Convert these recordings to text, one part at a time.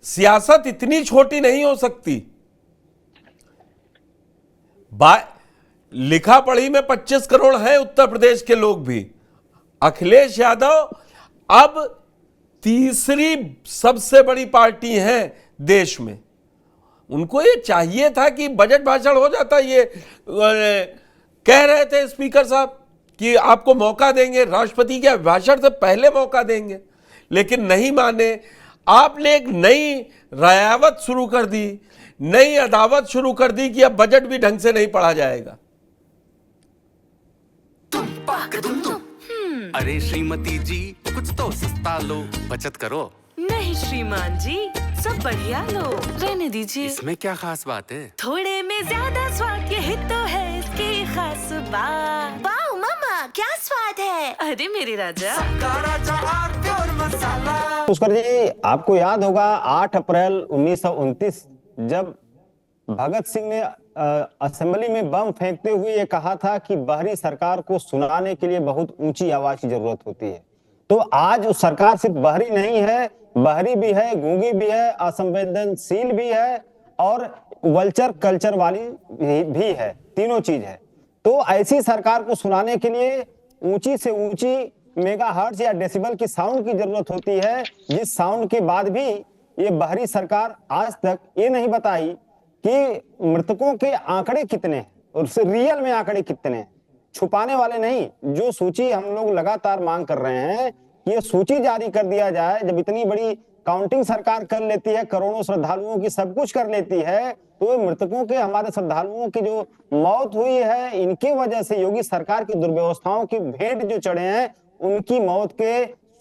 सियासत इतनी छोटी नहीं हो सकती। लिखा पढ़ी में 25 करोड़ है उत्तर प्रदेश के लोग भी। अखिलेश यादव अब तीसरी सबसे बड़ी पार्टी है देश में। उनको ये चाहिए था कि बजट भाषण हो जाता। ये कह रहे थे स्पीकर साहब कि आपको मौका देंगे, राष्ट्रपति के भाषण से पहले मौका देंगे, लेकिन नहीं माने। आपने एक नई रयावत शुरू कर दी, नई अदावत शुरू कर दी कि अब बजट भी ढंग से नहीं पढ़ा जाएगा। अरे श्रीमती जी, कुछ तो सस्ता लो, बचत करो। नहीं श्रीमान जी, सब बढ़िया लो, रहने दीजिए। इसमें क्या खास बात है? थोड़े में ज्यादा स्वाद, यही तो है इसकी खास बात। वाह मम्मा, क्या स्वाद है। अरे मेरे राजा। पुष्कर जी, आपको याद होगा 8 अप्रैल 1929 जब भगत सिंह ने असेंबली में बम फेंकते हुए ये कहा था कि बाहरी सरकार को सुनाने के लिए बहुत ऊंची आवाज की जरूरत होती है। तो आज उस सरकार सिर्फ बाहरी नहीं है, बाहरी भी है, गूंगी भी है, असंवेदनशील भी है और वल्चर कल्चर वाली भी है। तीनों चीज है। तो ऐसी सरकार को सुनाने के लिए ऊंची से ऊंची मेगाहर्ट्ज या डेसिबल की साउंड की जरूरत होती है, जिस साउंड के बाद भी ये बाहरी सरकार आज तक ये नहीं बताई कि मृतकों के आंकड़े कितने हैं और उससे रियल में आंकड़े कितने हैं। छुपाने वाले नहीं, जो सूची हम लोग लगातार मांग कर रहे हैं कि ये सूची जारी कर दिया जाए। जब इतनी बड़ी काउंटिंग सरकार कर लेती है, करोड़ों श्रद्धालुओं की सब कुछ कर लेती है, तो मृतकों के, हमारे श्रद्धालुओं की जो मौत हुई है, इनकी वजह से योगी सरकार की दुर्व्यवस्थाओं की भेंट जो चढ़े हैं, उनकी मौत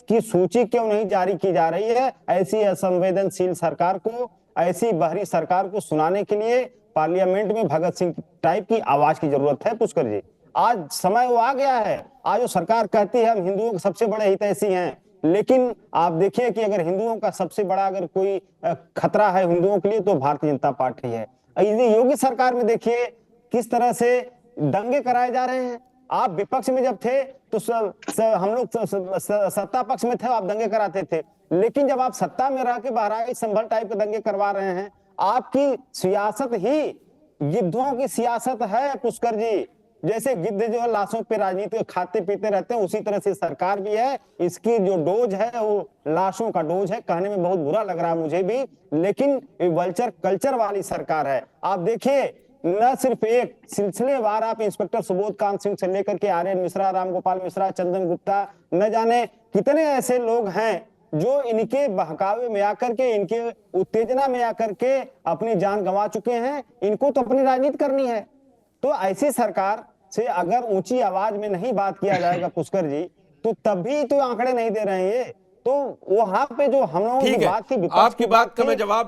की सूची क्यों नहीं जारी की जा रही है। ऐसी असंवेदनशील सरकार को, ऐसी बाहरी सरकार को सुनाने के लिए पार्लियामेंट में भगत सिंह टाइप की आवाज की जरूरत है। पुष्कर जी, आज समय वो आ गया है। आज वो सरकार कहती है हम हिंदुओं के सबसे बड़े हितैषी हैं, लेकिन आप देखिए कि अगर हिंदुओं का सबसे बड़ा अगर कोई खतरा है हिंदुओं के लिए तो भारतीय जनता पार्टी है। योगी सरकार में देखिए किस तरह से दंगे कराए जा रहे हैं। आप विपक्ष में जब थे तो हम लोग सत्ता पक्ष में थे, आप दंगे कराते थे, लेकिन जब आप सत्ता में रह के बहराइच संभल टाइप के दंगे करवा रहे हैं, आपकी सियासत ही गिद्धों की सियासत है पुष्कर जी। जैसे गिद्ध जो है लाशों पे राजनीति खाते पीते रहते हैं, उसी तरह से सरकार भी है। इसकी जो डोज है वो लाशों का डोज है। कहने में बहुत बुरा लग रहा है मुझे भी, लेकिन वल्चर कल्चर वाली सरकार है। आप देखिए, न सिर्फ एक सिलसिलेवार आप इंस्पेक्टर सुबोध कांत सिंह से लेकर के आर्यन मिश्रा, रामगोपाल मिश्रा, चंदन गुप्ता, न जाने कितने ऐसे लोग हैं जो इनके बहकावे में आकर के, इनके उत्तेजना में आकर के अपनी जान गंवा चुके हैं। इनको तो अपनी राजनीति करनी है। तो ऐसी सरकार से अगर ऊंची आवाज में नहीं बात किया जाएगा पुष्कर जी, तो तभी तो आंकड़े नहीं दे रहे हैं। तो वहां पे जो हम लोगों की बात थी, आपकी बात का मैं जवाब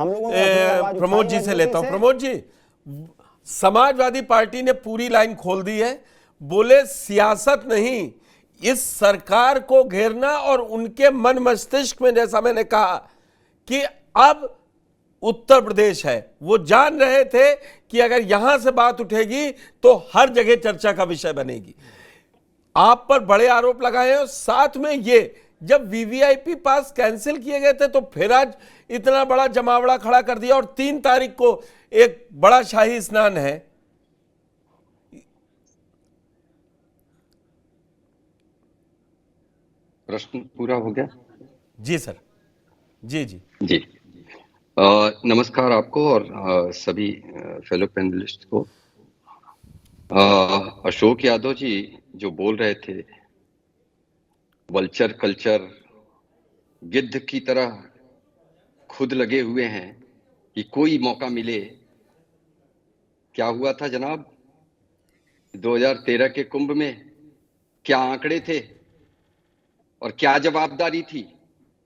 प्रमोद जी से लेता हूं। प्रमोद जी, समाजवादी पार्टी ने पूरी लाइन खोल दी है। बोले सियासत नहीं, इस सरकार को घेरना, और उनके मन मस्तिष्क में, जैसा मैंने कहा कि अब उत्तर प्रदेश है, वो जान रहे थे कि अगर यहां से बात उठेगी तो हर जगह चर्चा का विषय बनेगी। आप पर बड़े आरोप लगाए और साथ में ये जब वीवीआईपी पास कैंसिल किए गए थे तो फिर आज इतना बड़ा जमावड़ा खड़ा कर दिया, और 3 तारीख को एक बड़ा शाही स्नान है। प्रश्न पूरा हो गया? जी सर। जी जी जी। नमस्कार आपको और सभी फेलो पैनलिस्ट को। अशोक यादव जी जो बोल रहे थे, वल्चर कल्चर, गिद्ध की तरह खुद लगे हुए हैं कि कोई मौका मिले। क्या हुआ था जनाब 2013 के कुंभ में? क्या आंकड़े थे और क्या जवाबदारी थी?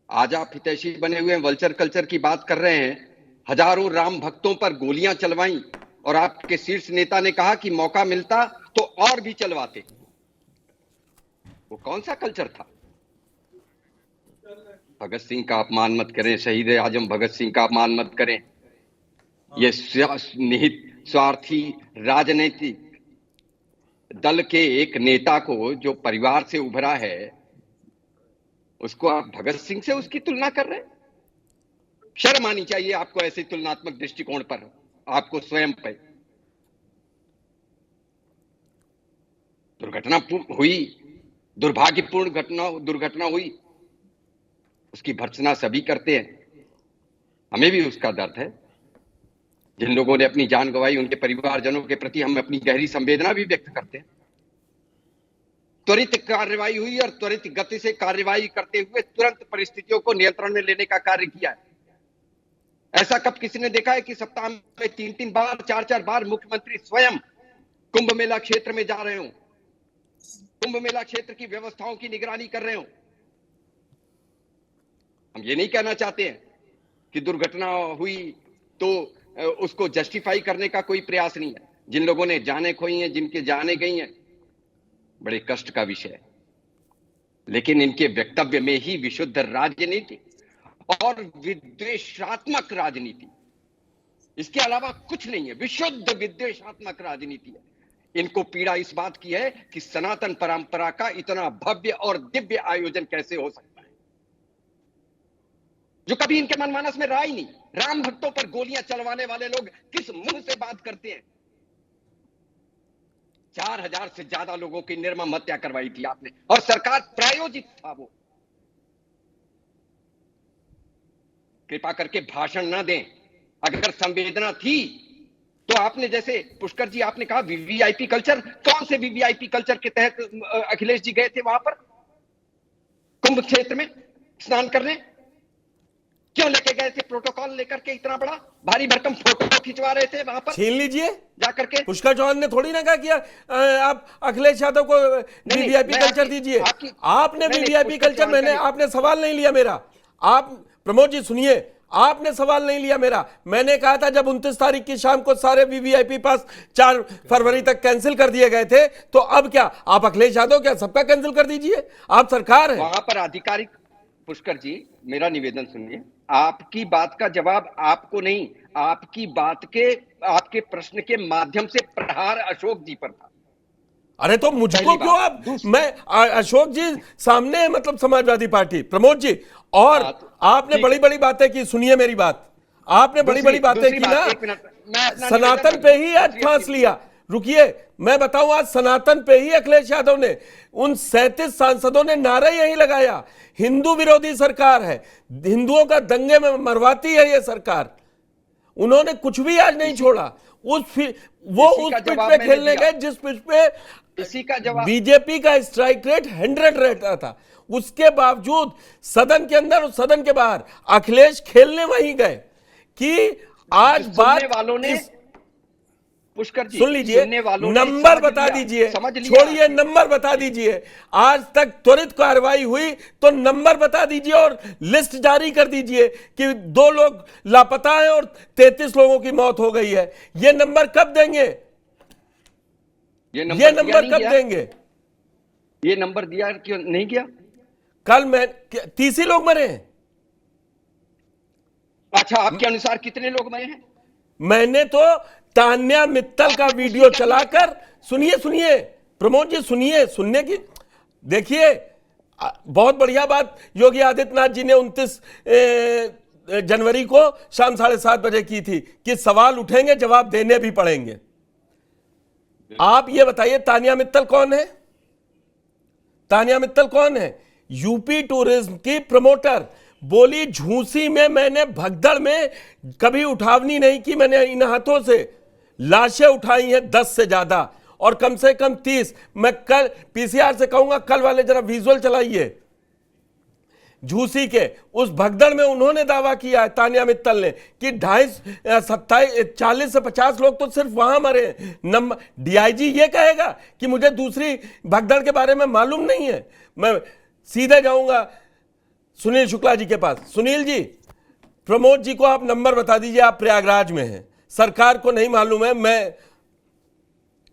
आज आप हितैषी बने हुए हैं, वल्चर कल्चर की बात कर रहे हैं। हजारों राम भक्तों पर गोलियां चलवाई और आपके शीर्ष नेता ने कहा कि मौका मिलता तो और भी चलवाते। वो कौन सा कल्चर था? भगत सिंह का अपमान मत करें, शहीद आजम भगत सिंह का अपमान मत करें। ये निहित स्वार्थी राजनीतिक दल के एक नेता को जो परिवार से उभरा है, उसको आप भगत सिंह से उसकी तुलना कर रहे हैं? शर्म आनी चाहिए आपको ऐसे तुलनात्मक दृष्टिकोण पर, आपको स्वयं पे। दुर्घटना हुई, दुर्भाग्यपूर्ण दुर्घटना हुई, उसकी भर्त्सना सभी करते हैं, हमें भी उसका दर्द है। जिन लोगों ने अपनी जान गंवाई उनके परिवारजनों के प्रति हम अपनी गहरी संवेदना भी व्यक्त करते हैं। त्वरित कार्रवाई हुई और त्वरित गति से कार्रवाई करते हुए तुरंत परिस्थितियों को नियंत्रण में लेने का कार्य किया है। ऐसा कब किसी ने देखा है कि सप्ताह में 3-3 बार 4-4 बार मुख्यमंत्री स्वयं कुंभ मेला क्षेत्र में जा रहे हो, कुंभ मेला क्षेत्र की व्यवस्थाओं की निगरानी कर रहे हो। हम ये नहीं कहना चाहते हैं कि दुर्घटना हुई तो उसको जस्टिफाई करने का कोई प्रयास नहीं है। जिन लोगों ने जाने खोई हैं, जिनके जाने गई हैं, बड़े कष्ट का विषय है, लेकिन इनके वक्तव्य में ही विशुद्ध राजनीति और विद्वेषात्मक राजनीति, इसके अलावा कुछ नहीं है। विशुद्ध विद्वेषात्मक राजनीति है। इनको पीड़ा इस बात की है कि सनातन परंपरा का इतना भव्य और दिव्य आयोजन कैसे हो सकता है, जो कभी इनके मनमानस में रहा ही नहीं। राम भक्तों पर गोलियां चलवाने वाले लोग किस मुंह से बात करते हैं? 4000 से ज्यादा लोगों की निर्मम हत्या करवाई थी आपने, और सरकार प्रायोजित था वो। कृपा करके भाषण ना दें। अगर संवेदना थी तो आपने, जैसे पुष्कर जी आपने कहा वीवीआईपी कल्चर, कौन से वीवीआईपी कल्चर के तहत अखिलेश जी गए थे वहां पर कुंभ क्षेत्र में स्नान करने? क्यों लेके गए थे प्रोटोकॉल लेकर के? इतना बड़ा भारी भरकम फोटो खिंचवा रहे थे वहां पर, छीन लीजिए जाकर के। पुष्कर चौहान ने थोड़ी ना कहा कि आप अखिलेश यादव को वीवीआईपी कल्चर दीजिए। आपने वीवीआईपी कल्चर, मैंने, आपने सवाल नहीं लिया मेरा। आप प्रमोद जी सुनिए, आपने सवाल नहीं लिया मेरा। मैंने कहा था जब 29 तारीख की शाम को सारे वीवीआईपी पास 4 फरवरी तक कैंसिल कर दिए गए थे, तो अब क्या आप अखिलेश यादव क्या सबका कैंसिल कर दीजिए? आप सरकार है वहां पर आधिकारिक। पुष्कर जी मेरा निवेदन सुनिए, आपकी बात का जवाब आपको नहीं, आपकी बात के, आपके प्रश्न के माध्यम से प्रहार अशोक जी पर था। अरे तो मुझको क्यों आप, मैं अशोक जी सामने है, मतलब समाजवादी पार्टी, प्रमोद जी, और आपने बड़ी बड़ी बातें की। सुनिए मेरी बात, आपने बड़ी बड़ी बातें की ना, सनातन पे ही आज फांस लिया। रुकिए मैं बताऊं, आज सनातन पे ही अखिलेश यादव ने, उन 37 सांसदों ने नारा यही लगाया, हिंदू विरोधी सरकार है, हिंदुओं का दंगे में मरवाती है ये सरकार। उन्होंने कुछ भी आज नहीं छोड़ा। वो उस पिच पे खेलने गए जिस पिच पे इसी का जवाब बीजेपी का स्ट्राइक रेट 100 रहता था। उसके बावजूद सदन के अंदर और सदन के बाहर अखिलेश खेलने वहीं गए कि आज बात वालों ने, पुष्कर जी सुन लीजिए, नंबर बता दीजिए, छोड़िए नंबर बता दीजिए। आज तक त्वरित कार्रवाई हुई तो नंबर बता दीजिए और लिस्ट जारी कर दीजिए कि 2 लोग लापता हैं और 33 लोगों की मौत हो गई है। ये नंबर कब देंगे? ये नंबर कब देंगे? ये नंबर दिया क्यों नहीं किया? कल मैं 30 ही लोग मरे हैं। अच्छा, आपके अनुसार कितने लोग मरे हैं? मैंने तो तान्या मित्तल का वीडियो चलाकर, सुनिए प्रमोद जी, सुनने की, देखिए बहुत बढ़िया बात योगी आदित्यनाथ जी ने 29 जनवरी को शाम 7:30 बजे की थी कि सवाल उठेंगे, जवाब देने भी पड़ेंगे। आप ये बताइए तान्या मित्तल कौन है? तान्या मित्तल कौन है? यूपी टूरिज्म की प्रमोटर। बोली झूसी में मैंने भगदड़ में कभी उठावनी नहीं की, मैंने इन हाथों से लाशें उठाई हैं 10 से ज्यादा और कम से कम 30। मैं कल पीसीआर से कहूंगा कल वाले जरा विजुअल चलाइए झूसी के। उस भगदड़ में उन्होंने दावा किया है तान्या मित्तल ने कि 40 से 50 लोग तो सिर्फ वहां मरे। नंबर डीआईजी ये कहेगा कि मुझे दूसरी भगदड़ के बारे में मालूम नहीं है। मैं सीधे जाऊंगा सुनील शुक्ला जी के पास। सुनील जी, प्रमोद जी को आप नंबर बता दीजिए, आप प्रयागराज में हैं, सरकार को नहीं मालूम है। मैं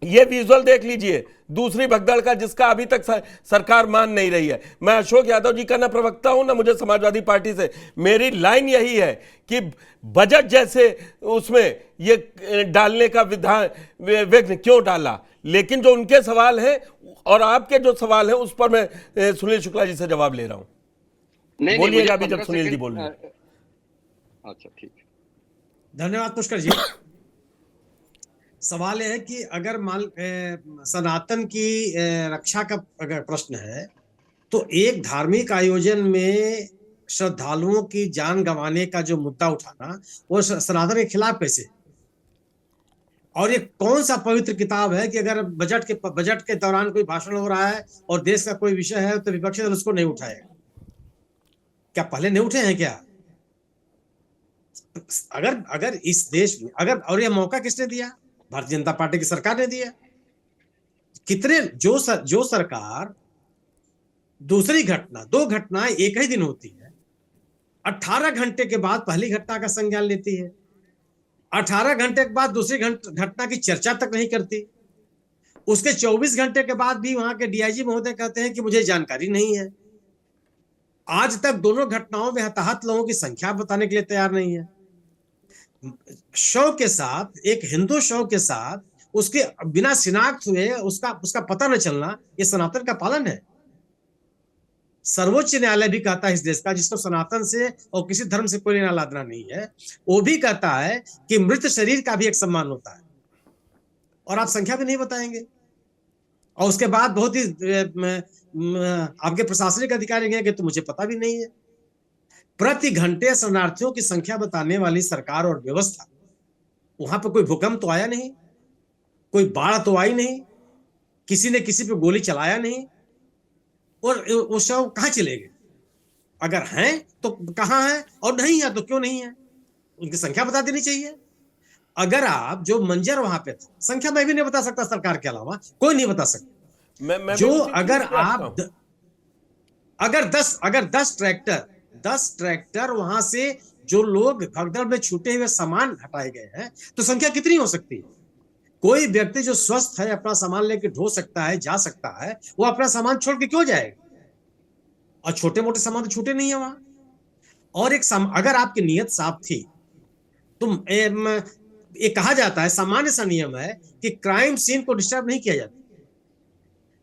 ये विजुअल देख लीजिए दूसरी भगदड़ का, जिसका अभी तक सरकार मान नहीं रही है। मैं अशोक यादव जी का ना प्रवक्ता हूं ना मुझे समाजवादी पार्टी से, मेरी लाइन यही है कि बजट जैसे उसमें ये डालने का विघ्न क्यों डाला। लेकिन जो उनके सवाल हैं और आपके जो सवाल हैं उस पर मैं सुनील शुक्ला जी से जवाब ले रहा हूं। बोलिएगा अभी जब सुनील जी बोल रहे हैं। अच्छा ठीक है। धन्यवाद पुष्कर जी। सवाल यह है कि अगर सनातन की रक्षा का अगर प्रश्न है, तो एक धार्मिक आयोजन में श्रद्धालुओं की जान गंवाने का जो मुद्दा उठाना, वो सनातन के खिलाफ कैसे? और ये कौन सा पवित्र किताब है कि अगर बजट के दौरान कोई भाषण हो रहा है और देश का कोई विषय है तो विपक्षी दल उसको नहीं उठाएगा? क्या पहले नहीं उठे हैं क्या? अगर इस देश में और यह मौका किसने दिया? भारतीय जनता पार्टी की सरकार ने दिया। कितने जो सरकार दूसरी घटना, 2 घटनाएं एक ही दिन होती है, 18 घंटे के बाद पहली घटना का संज्ञान लेती है, 18 घंटे के बाद दूसरी घटना की चर्चा तक नहीं करती, उसके 24 घंटे के बाद भी वहां के डीआईजी महोदय कहते हैं कि मुझे जानकारी नहीं है। आज तक दोनों घटनाओं में हताहत लोगों की संख्या बताने के लिए तैयार नहीं है। शव के साथ, एक हिंदू शव के साथ उसके बिना शिनाख्त हुए उसका पता न चलना, ये सनातन का पालन है। सर्वोच्च न्यायालय भी कहता है इस देश का, जिसको सनातन से और किसी धर्म से कोई लेना लादना नहीं है, वो भी कहता है कि मृत शरीर का भी एक सम्मान होता है। और आप संख्या भी नहीं बताएंगे। और उसके बाद बहुत ही आपके प्रशासनिक अधिकारी कहेंगे तो मुझे पता भी नहीं है। प्रति घंटे शरणार्थियों की संख्या बताने वाली सरकार और व्यवस्था, वहां पर कोई भूकंप तो आया नहीं, कोई बाढ़ तो आई नहीं, किसी ने किसी पे गोली चलाया नहीं, और वो शव कहां चले गए? अगर हैं तो कहां है, और नहीं है तो क्यों नहीं है? उनकी संख्या बता देनी चाहिए। अगर आप जो मंजर वहां पे था, संख्या मैं भी नहीं बता सकता, सरकार के अलावा कोई नहीं बता सकता। मैं जो अगर 10 ट्रैक्टर वहां से जो लोग भगदड़ में छूटे हुए सामान हटाए गए हैं, तो संख्या कितनी हो सकती है? कोई व्यक्ति जो स्वस्थ है, अपना सामान लेके ढो सकता है, जा सकता है, वो अपना सामान छोड़ के क्यों जाएगा? और छोटे मोटे सामान तो छूटे नहीं है वहां। और अगर आपकी नियत साफ थी तो ये कहा जाता है, सामान्य सा नियम है कि क्राइम सीन को डिस्टर्ब नहीं किया जाता।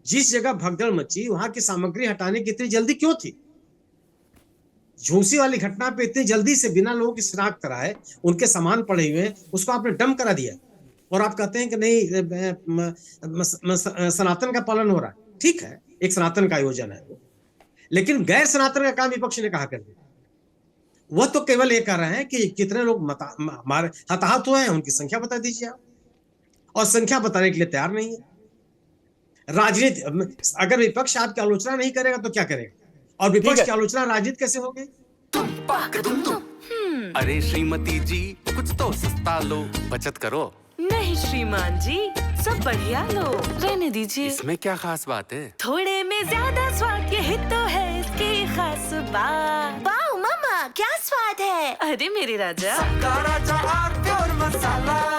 जिस जगह भगदड़ मची, वहां की सामग्री हटाने की इतनी जल्दी क्यों थी? झूसी वाली घटना पे इतनी जल्दी से बिना लोगों की शिनाख्त कराए, उनके सामान पड़े हुए, उसको आपने डंप करा दिया, और आप कहते हैं कि नहीं सनातन का पालन हो रहा है। ठीक है, एक सनातन का आयोजन है वो, लेकिन गैर सनातन का काम विपक्ष ने कहा कर दिया। वह तो केवल ये कह रहे हैं कि कितने लोग हताहत हुए हैं, उनकी संख्या बता दीजिए आप, और संख्या बताने के लिए तैयार नहीं है। राजनीति, अगर विपक्ष आपकी आलोचना नहीं करेगा तो क्या करेगा? और विपक्ष की आलोचना राजनीति कैसे होगी? अरे श्रीमती जी, कुछ तो सस्ता लो, बचत करो। नहीं श्रीमान जी, सब बढ़िया लो, रहने दीजिए। इसमें क्या खास बात है? थोड़े में ज्यादा स्वाद, यही तो है इसकी खास बात। वाह मम्मा, क्या स्वाद है? अरे मेरे राजा, राजा और मसाला।